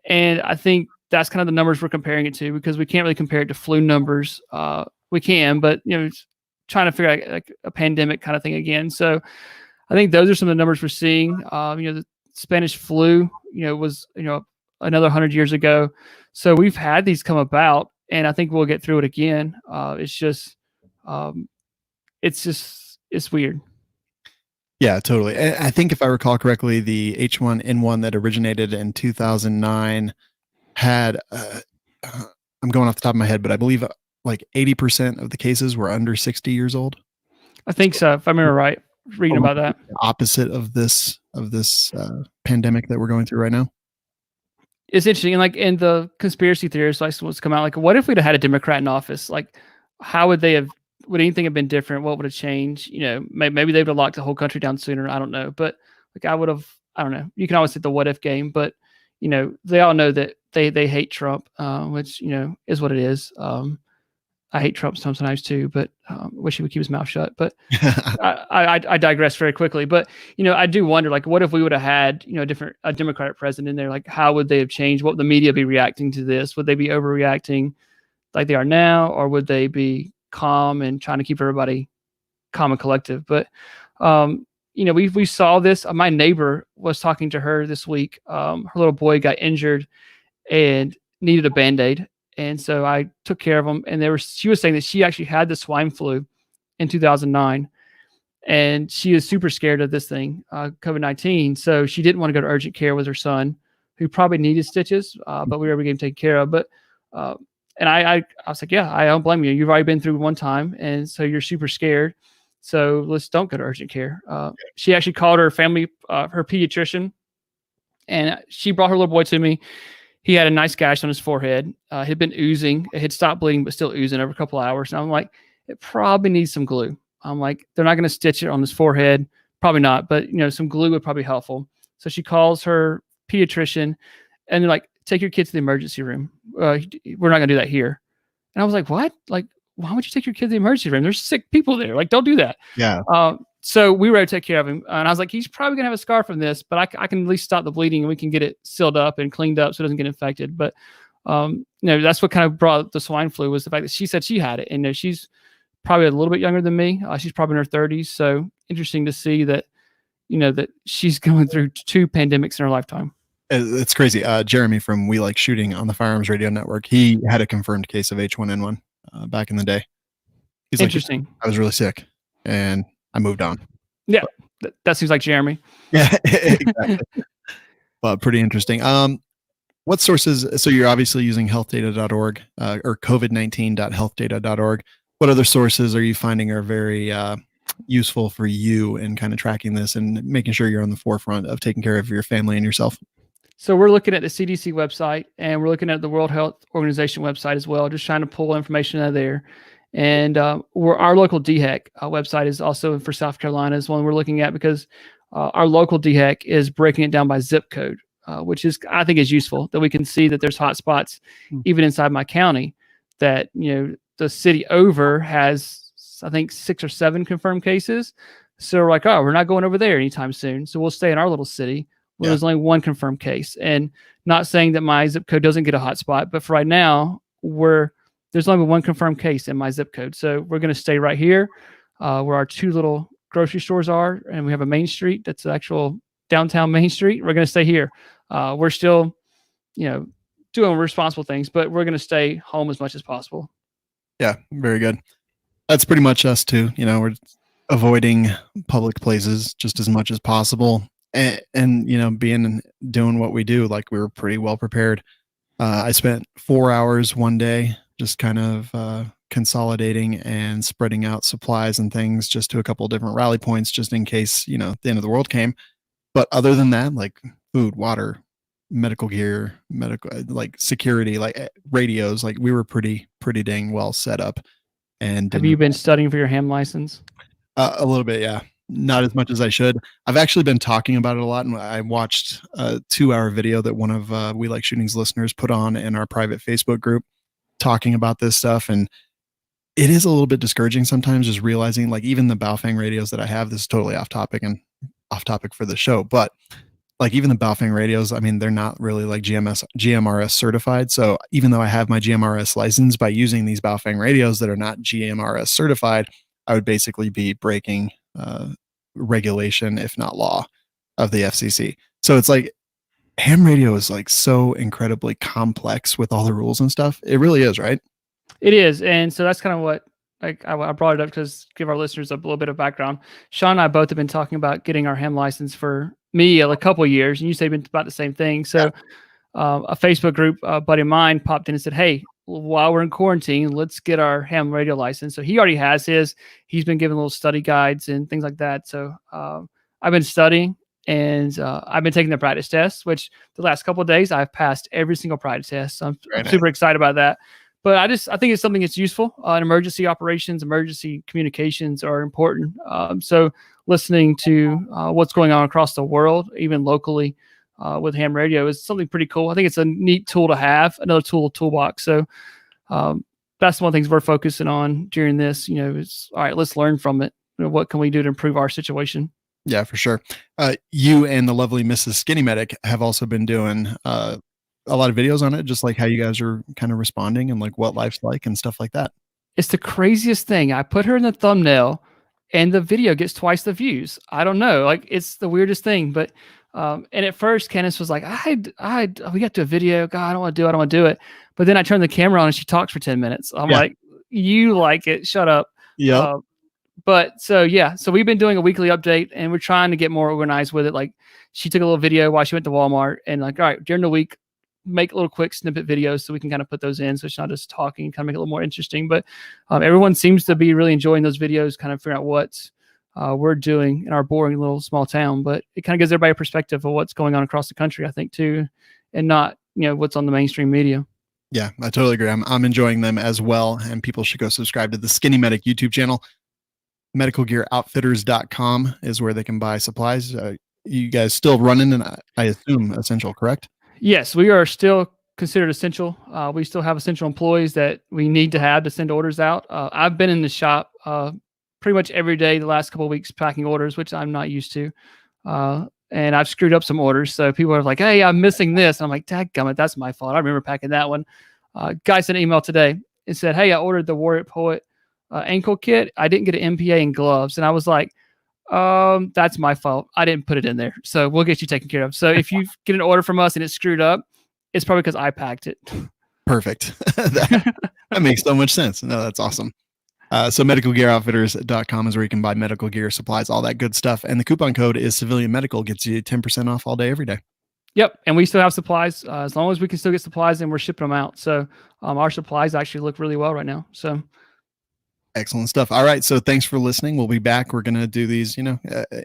and I think that's kind of the numbers we're comparing it to, because we can't really compare it to flu numbers. We can, but trying to figure out like a pandemic kind of thing again. So I think those are some of the numbers we're seeing. The Spanish flu, was another 100 years ago. So we've had these come about, and I think we'll get through it again. It's weird. Yeah, totally. I think if I recall correctly, the H1N1 that originated in 2009 had, I'm going off the top of my head, but I believe like 80% of the cases were under 60 years old. I think so, if I remember right, reading about that. Opposite of this pandemic that we're going through right now. It's interesting. And like in the conspiracy theorists, like what's come out, like what if we'd have had a Democrat in office? Like how would anything have been different? What would have changed? Maybe they would have locked the whole country down sooner. I don't know. But like I don't know. You can always hit the what if game, but they all know that they hate Trump, which, is what it is. I hate Trump sometimes too, but wish he would keep his mouth shut. But I digress very quickly. But I do wonder, like, what if we would have had a Democratic president in there? Like, how would they have changed? What would the media be reacting to this? Would they be overreacting like they are now, or would they be calm and trying to keep everybody calm and collective? But we saw this. My neighbor was talking to her this week. Her little boy got injured and needed a Band-Aid. And so I took care of him. And she was saying that she actually had the swine flu in 2009. And she is super scared of this thing, COVID-19. So she didn't want to go to urgent care with her son, who probably needed stitches, but we were able to get him taken care of. But and I was like, yeah, I don't blame you. You've already been through one time. And so you're super scared. So let's don't go to urgent care. She actually called her family, her pediatrician, and she brought her little boy to me. He had a nice gash on his forehead. It had been oozing. It had stopped bleeding, but still oozing over a couple of hours. And I'm like, it probably needs some glue. I'm like, they're not going to stitch it on his forehead. Probably not, but some glue would probably be helpful. So she calls her pediatrician, and they're like, take your kid to the emergency room. We're not going to do that here. And I was like, what? Like, why would you take your kid to the emergency room? There's sick people there. Like, don't do that. Yeah. So we were able to take care of him. And I was like, he's probably going to have a scar from this, but I can at least stop the bleeding and we can get it sealed up and cleaned up so it doesn't get infected. But, that's what kind of brought the swine flu, was the fact that she said she had it. And she's probably a little bit younger than me. She's probably in her 30s. So interesting to see that, that she's going through 2 pandemics in her lifetime. It's crazy. Jeremy from We Like Shooting on the Firearms Radio Network, he had a confirmed case of H1N1 back in the day. He's interesting. Like, I was really sick and I moved on. Yeah, that seems like Jeremy. Yeah, exactly. Well, pretty interesting. What sources? So you're obviously using healthdata.org or covid19.healthdata.org. What other sources are you finding are very useful for you in kind of tracking this and making sure you're on the forefront of taking care of your family and yourself? So we're looking at the CDC website, and we're looking at the World Health Organization website as well, just trying to pull information out of there. And our local DHEC website is also for South Carolina is one we're looking at, because our local DHEC is breaking it down by zip code, which is, I think, is useful, that we can see that there's hot spots even inside my county, that, the city over has, I think, 6 or 7 confirmed cases. So we're like, oh, we're not going over there anytime soon. So we'll stay in our little city where there's only 1 confirmed case. And not saying that my zip code doesn't get a hot spot, but for right now, there's only 1 confirmed case in my zip code. So we're going to stay right here where our 2 little grocery stores are. And we have a main street that's actual downtown Main Street. We're going to stay here. We're still, doing responsible things, but we're going to stay home as much as possible. Yeah, very good. That's pretty much us too. We're avoiding public places just as much as possible, and doing what we do. Like, we were pretty well prepared. I spent 4 hours one day just kind of consolidating and spreading out supplies and things just to a couple of different rally points, just in case the end of the world came. But other than that, like food, water, medical gear, like security, like radios, like we were pretty dang well set up. And have you been studying for your ham license? A little bit, yeah. Not as much as I should. I've actually been talking about it a lot, and I watched a 2-hour video that one of We Like Shooting's listeners put on in our private Facebook group talking about this stuff. And it is a little bit discouraging sometimes, just realizing, like, even the Baofeng radios that I have, this is totally off topic for the show, but like even the Baofeng radios, I mean, they're not really like GMRS certified. So even though I have my GMRS license, by using these Baofeng radios that are not GMRS certified, I would basically be breaking regulation, if not law, of the FCC. So it's like, ham radio is like so incredibly complex with all the rules and stuff. It really is, right? It is. And so that's kind of what, like, I brought it up because give our listeners a little bit of background. Sean and I both have been talking about getting our ham license for me a couple of years, and you say been about the same thing. So a Facebook group, a buddy of mine popped in and said, hey, while we're in quarantine, let's get our ham radio license. So he already has his. He's been given little study guides and things like that. So I've been studying, and I've been taking the practice tests, which the last couple of days I've passed every single practice test. So I'm super excited about that. But I think it's something that's useful in emergency operations. Emergency communications are important. So listening to what's going on across the world, even locally with ham radio, is something pretty cool. I think it's a neat tool to have, another toolbox. So that's one of the things we're focusing on during this. Is all right, let's learn from it. What can we do to improve our situation? Yeah, for sure. You and the lovely Mrs. Skinny Medic have also been doing a lot of videos on it, just like how you guys are kind of responding and like what life's like and stuff like that. It's the craziest thing. I put her in the thumbnail and the video gets twice the views. I don't know. Like, it's the weirdest thing. But and at first Candace was like, we got to do a video. God, I don't want to do it. But then I turned the camera on and she talks for 10 minutes. I'm like, you like it. Shut up. Yeah. But so we've been doing a weekly update, and we're trying to get more organized with it. Like, she took a little video while she went to Walmart, and like, all right, during the week, make little quick snippet videos so we can kind of put those in. So it's not just talking, kind of make it a little more interesting, but everyone seems to be really enjoying those videos, kind of figuring out what we're doing in our boring little small town, but it kind of gives everybody a perspective of what's going on across the country, I think, too, and not, what's on the mainstream media. Yeah, I totally agree. I'm enjoying them as well. And people should go subscribe to the Skinny Medic YouTube channel. MedicalGearOutfitters.com is where they can buy supplies. You guys still running, and I assume essential, correct? Yes, we are still considered essential. We still have essential employees that we need to have to send orders out. I've been in the shop pretty much every day the last couple of weeks packing orders, which I'm not used to. And I've screwed up some orders. So people are like, hey, I'm missing this. And I'm like, dadgummit, that's my fault. I remember packing that one. Guy sent an email today and said, hey, I ordered the Warrior Poet ankle kit. I didn't get an MPA and gloves. And I was like, that's my fault. I didn't put it in there. So we'll get you taken care of. So if you get an order from us and it's screwed up, it's probably because I packed it. Perfect. that makes so much sense. No, that's awesome. So medicalgearoutfitters.com is where you can buy medical gear, supplies, all that good stuff. And the coupon code is Civilian Medical, gets you 10% off all day, every day. Yep. And we still have supplies. As long as we can still get supplies, and we're shipping them out. So our supplies actually look really well right now. So excellent stuff. All right. So thanks for listening. We'll be back. We're going to do these,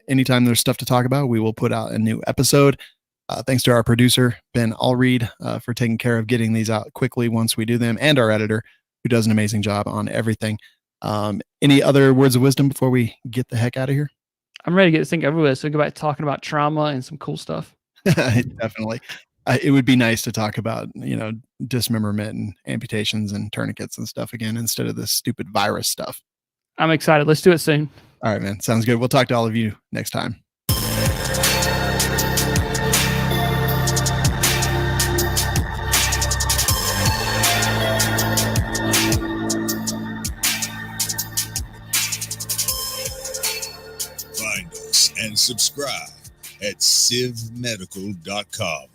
anytime there's stuff to talk about, we will put out a new episode. Thanks to our producer, Ben Allreed, for taking care of getting these out quickly once we do them, and our editor, who does an amazing job on everything. Any other words of wisdom before we get the heck out of here? I'm ready to get this thing over with so we go back to talking about trauma and some cool stuff. Definitely. It would be nice to talk about, dismemberment and amputations and tourniquets and stuff again instead of this stupid virus stuff. I'm excited. Let's do it soon. All right, man. Sounds good. We'll talk to all of you next time. Find us and subscribe at civmedical.com.